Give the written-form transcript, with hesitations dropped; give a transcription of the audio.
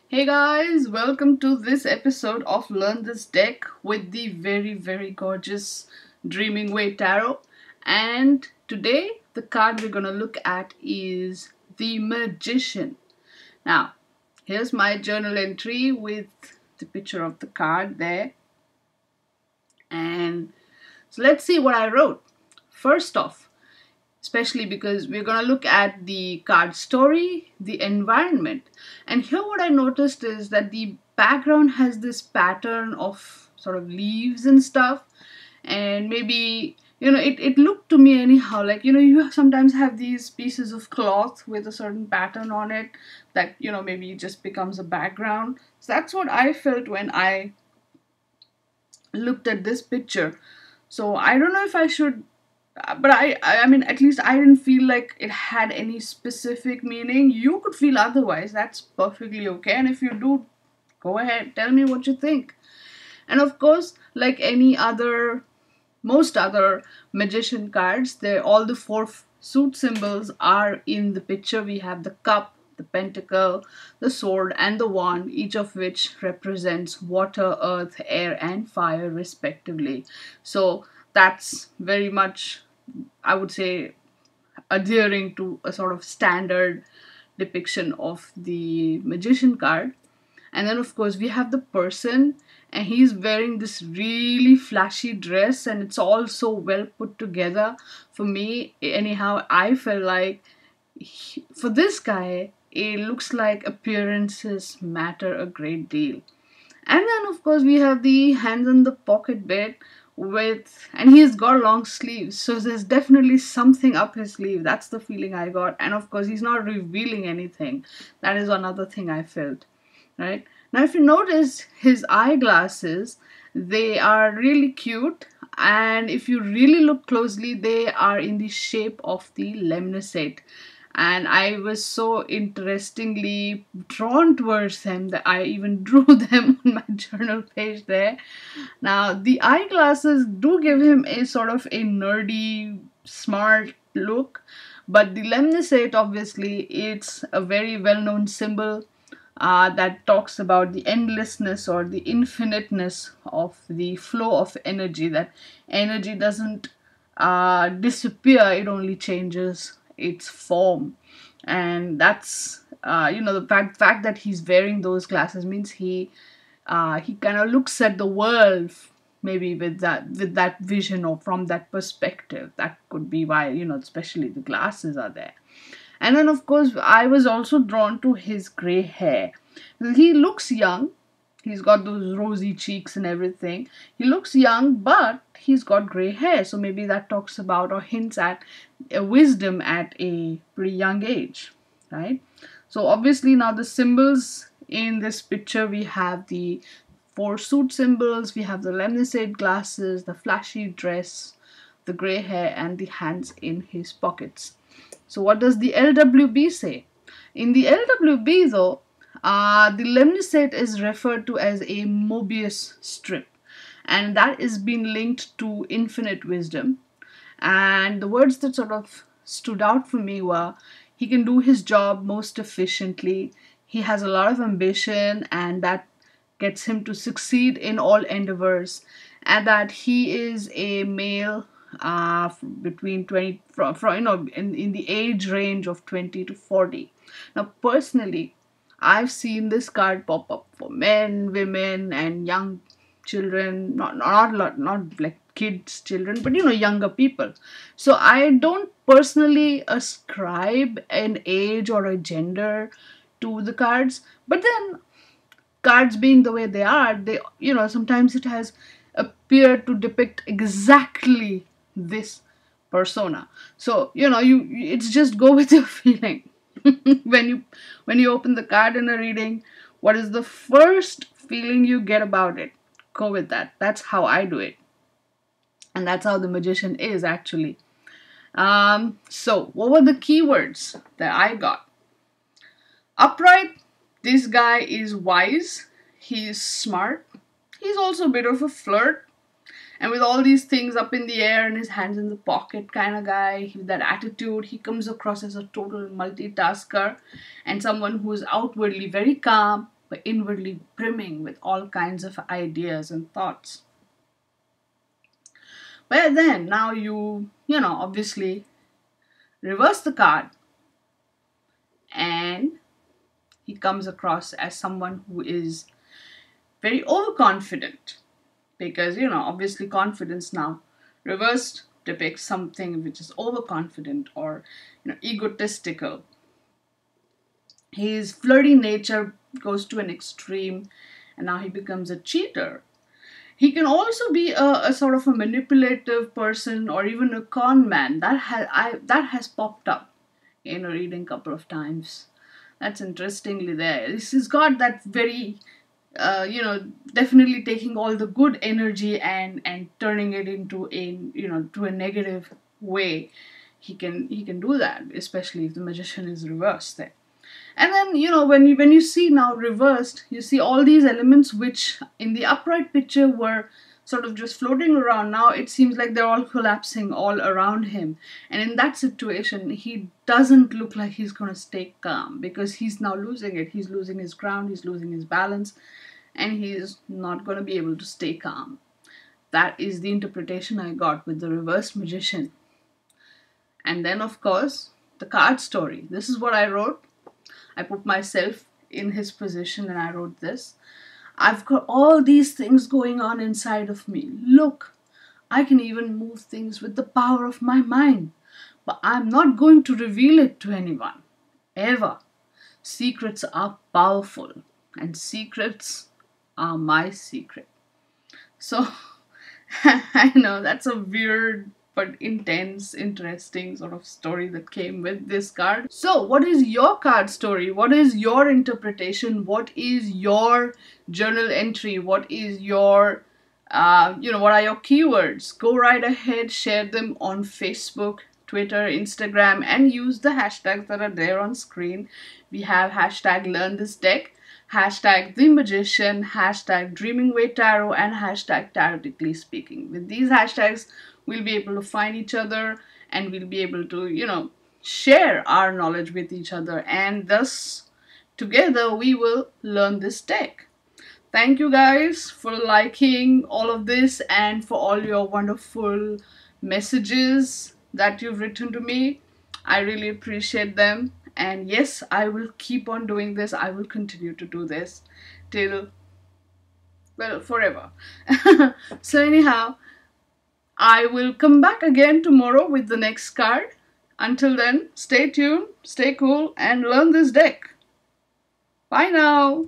Hey guys, welcome to this episode of Learn This Deck with the very gorgeous Dreaming Way Tarot. And today, the card we're going to look at is the Magician. Now, here's my journal entry with the picture of the card there. And so let's see what I wrote. First off, especially because we're going to look at the card story, the environment. And here what I noticed is that the background has this pattern of sort of leaves and stuff. And maybe, it looked to me anyhow like, you sometimes have these pieces of cloth with a certain pattern on it that, maybe it just becomes a background. So that's what I felt when I looked at this picture. So I don't know if I should but I mean, at least I didn't feel like it had any specific meaning. You could feel otherwise. That's perfectly okay. And if you do, go ahead, tell me what you think. And of course, like most other magician cards, all the four suit symbols are in the picture. We have the cup, the pentacle, the sword, and the wand, each of which represents water, earth, air, and fire, respectively. So that's very much, I would say, adhering to a sort of standard depiction of the magician card. And then, of course, we have the person, and he's wearing this really flashy dress, and it's all so well put together. For me, anyhow, I felt like for this guy, it looks like appearances matter a great deal. And then, of course, we have the hands in the pocket bit and he's got long sleeves, so there's definitely something up his sleeve. That's the feeling I got. And of course, he's not revealing anything. That is another thing I felt. Right now, if you notice his eyeglasses, they are really cute, and if you really look closely, they are in the shape of the lemniscate. And I was so interestingly drawn towards them that I even drew them on my journal page there. Now, the eyeglasses do give him a sort of a nerdy, smart look, but the lemniscate, obviously, it's a very well-known symbol that talks about the endlessness or the infiniteness of the flow of energy, that energy doesn't disappear, it only changes its form. And that's the fact that he's wearing those glasses means he kind of looks at the world maybe with that vision or from that perspective. That could be why, especially the glasses are there. And then, of course, I was also drawn to his gray hair. He looks young. He's got those rosy cheeks and everything. He looks young, but he's got gray hair. So maybe that talks about or hints at a wisdom at a pretty young age, right? So obviously now the symbols in this picture, we have the four suit symbols, we have the lemniscate glasses, the flashy dress, the gray hair, and the hands in his pockets. So what does the LWB say? In the LWB though, the lemniscate is referred to as a Mobius strip, and that is being linked to infinite wisdom. And the words that sort of stood out for me were, he can do his job most efficiently, he has a lot of ambition, and that gets him to succeed in all endeavors, and that he is a male between 20 from in the age range of 20 to 40. Now personally, I've seen this card pop up for men, women, and young children, not like kids, children, but younger people. So I don't personally ascribe an age or a gender to the cards, but then cards being the way they are, they sometimes it has appeared to depict exactly this persona. So you it's just go with your feeling. when you open the card in a reading, what is the first feeling you get about it? Go with that. That's how I do it, and that's how the magician is actually. So what were the keywords that I got? Upright. This guy is wise. He's smart. He's also a bit of a flirt. And with all these things up in the air and his hands in the pocket kind of guy, with that attitude, he comes across as a total multitasker and someone who is outwardly very calm, but inwardly brimming with all kinds of ideas and thoughts. But then now obviously reverse the card, and he comes across as someone who is very overconfident, because obviously confidence now reversed depicts something which is overconfident or egotistical. His flirty nature goes to an extreme, and now he becomes a cheater. He can also be a sort of a manipulative person or even a con man. That has popped up in a reading a couple of times. That's interestingly there. This has got that very definitely taking all the good energy and turning it into to a negative way. He can do that, especially if the magician is reversed there. And then when you see now reversed, you see all these elements which in the upright picture were sort of just floating around. Now it seems like they're all collapsing all around him, and in that situation he doesn't look like he's going to stay calm, because he's now losing it. He's losing his ground, he's losing his balance, and he's not going to be able to stay calm. That is the interpretation I got with the reverse magician. And then of course the card story. This is what I wrote. I put myself in his position and I wrote this. I've got all these things going on inside of me. Look, I can even move things with the power of my mind. But I'm not going to reveal it to anyone. Ever. Secrets are powerful, and secrets are my secret. So, I know that's a weird but intense, interesting sort of story that came with this card. So, what is your card story? What is your interpretation? What is your journal entry? What is your, what are your keywords? Go right ahead, share them on Facebook, Twitter, Instagram, and use the hashtags that are there on screen. We have hashtag learn this deck, hashtag the magician, hashtag dreaming way tarot, and hashtag TaroticallySpeaking. With these hashtags, we'll be able to find each other, and we'll be able to share our knowledge with each other, and thus together we will learn this deck. Thank you guys for liking all of this and for all your wonderful messages that you've written to me. I really appreciate them. And yes, I will keep on doing this. I will continue to do this till, well, forever. So anyhow, I will come back again tomorrow with the next card. Until then, stay tuned, stay cool, and learn this deck. Bye now.